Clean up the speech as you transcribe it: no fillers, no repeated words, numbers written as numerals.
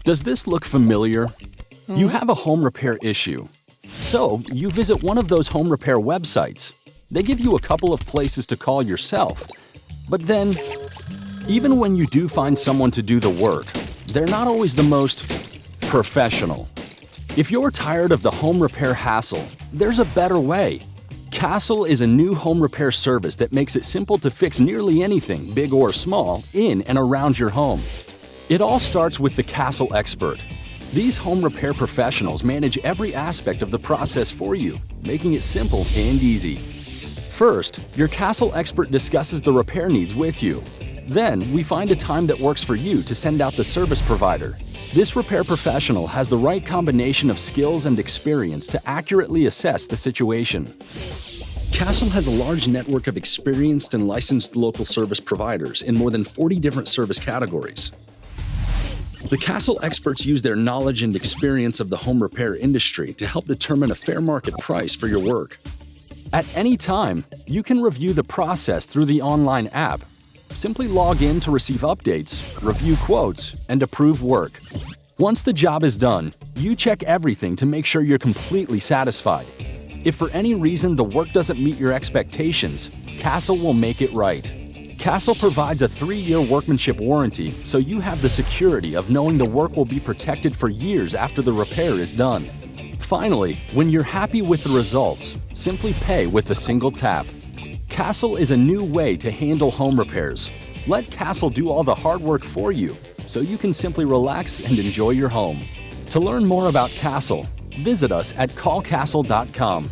Does this look familiar? You have a home repair issue. So, you visit one of those home repair websites. They give you a couple of places to call yourself. But then, even when you do find someone to do the work, they're not always the most professional. If you're tired of the home repair hassle, there's a better way. Castle is a new home repair service that makes it simple to fix nearly anything, big or small, in and around your home. It all starts with the Castle Expert. These home repair professionals manage every aspect of the process for you, making it simple and easy. First, your Castle Expert discusses the repair needs with you. Then, we find a time that works for you to send out the service provider. This repair professional has the right combination of skills and experience to accurately assess the situation. Castle has a large network of experienced and licensed local service providers in more than 40 different service categories. The Castle experts use their knowledge and experience of the home repair industry to help determine a fair market price for your work. At any time, you can review the process through the online app. Simply log in to receive updates, review quotes, and approve work. Once the job is done, you check everything to make sure you're completely satisfied. If for any reason the work doesn't meet your expectations, Castle will make it right. Castle provides a 3-year workmanship warranty, so you have the security of knowing the work will be protected for years after the repair is done. Finally, when you're happy with the results, simply pay with a single tap. Castle is a new way to handle home repairs. Let Castle do all the hard work for you, so you can simply relax and enjoy your home. To learn more about Castle, visit us at callcastle.com.